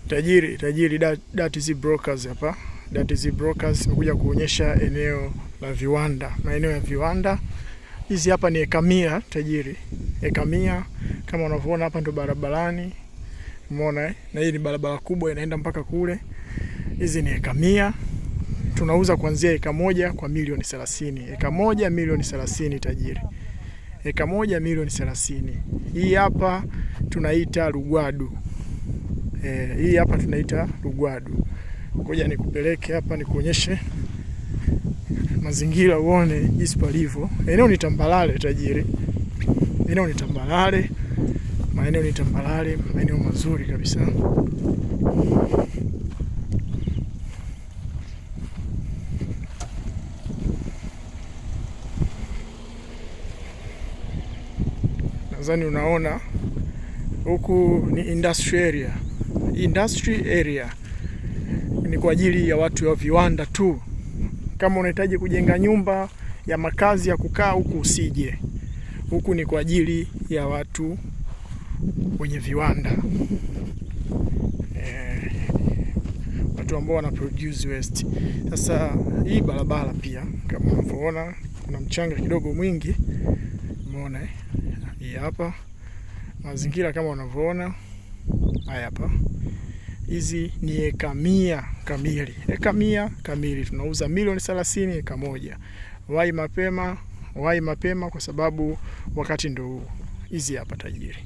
Tajiri Dat Brokers hapa. Dat Brokers imekuja kuonyesha eneo la viwanda, maeneo ya viwanda. Hizi hapa ni eka 100 tajiri. Eka 100 kama unavyoona hapa ndo barabarani. Umeona na hii ni barabara kubwa inaenda mpaka kule. Hizi ni eka 100. Tunauza kuanzia eka 1 kwa milioni 30. Eka 1 milioni 30 tajiri. Eka 1 milioni 30. Hii hapa tunaita Rugwadu. Hii hapa tunaita Rugwadu. Ngoja nikupeleke hapa nikuonyeshe mazingira uone jinsi palivyo. Eneo ni tambalale tajiri. Eneo ni tambalale. Maeneo ni tambalale, maeneo mazuri kabisa. Nadhani unaona huku ni industry area. Industry area ni kwa ajili ya watu wa viwanda tu. Kama unahitaji kujenga nyumba ya makazi ya kukaa huku usije. Huku ni kwa ajili ya watu wenye viwanda. Watu ambao wana produce waste. Sasa hii barabara pia kama unavyoona kuna mchanga kidogo mwingi. Umeona hii hapa. Mazingira kama unavyoona haya hapa. Hizi ni eka 100 kamili. Eka 100 kamili tunauza milioni 30 eka 1. Wahi mapema kwa sababu wakati ndio huu. Hizi hapa tajiri.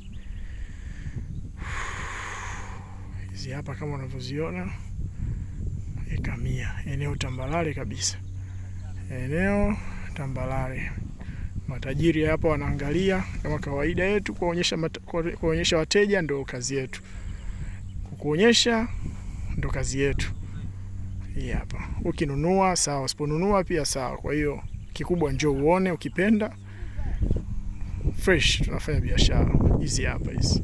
Hizi hapa kama unavyoziona eka 100. Eneo tambalale kabisa. Eneo tambalale. Matajiri hapa wanaangalia kama kawaida yetu kuonyesha wateja ndio kazi yetu. Kuonyesha ndo kazi yetu. Hii hapa. Ukinunua sawa, usiponunua pia sawa. Kwa hiyo kikubwa njoo uone, ukipenda fresh tunafanya biashara. Hizi hapa hizi.